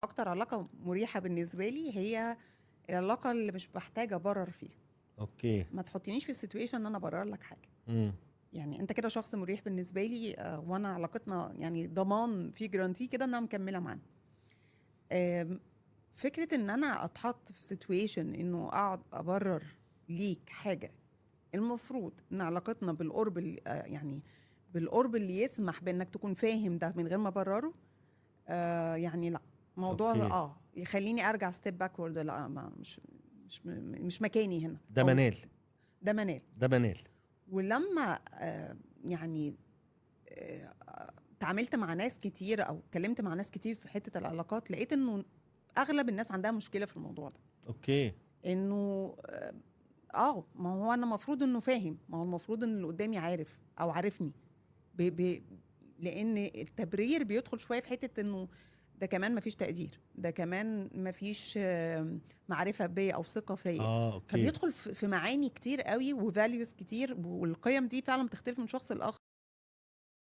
اكتر علاقه مريحه بالنسبه لي هي العلاقه اللي مش محتاجه ابرر فيها. اوكي. ما تحطنيش في السيتويشن ان انا ابرر لك حاجه. امم يعني انت كده شخص مريح بالنسبه لي، وانا علاقتنا يعني ضمان في جرانتي كده انها مكمله معانا. آم، فكره ان انا اتحط في سيتويشن انه اقعد ابرر ليك حاجه، المفروض ان علاقتنا بالقرب يعني بالقرب اللي يسمح بانك تكون فاهم ده من غير ما ابرره. يعني لا، موضوع اوكي. يخليني ارجع ستيب باكورد. لا، ما مش مكاني هنا، ده او منال. ده منال. ده منال. ولما يعني تعاملت مع ناس كتير او اتكلمت مع ناس كتير في حتة العلاقات، لقيت انه اغلب الناس عندها مشكلة في الموضوع ده. اوكي. انه ما هو انا المفروض انه فاهم، ما هو المفروض ان اللي قدامي عارف او عارفني. ب ب لان التبرير بيدخل شوية في حتة انه ده كمان مفيش تقدير، ده كمان مفيش معرفة بيا او ثقة فيا. اوكي. فبيدخل في معاني كتير قوي وفاليوز كتير، والقيم دي فعلا بتختلف من شخص لاخر.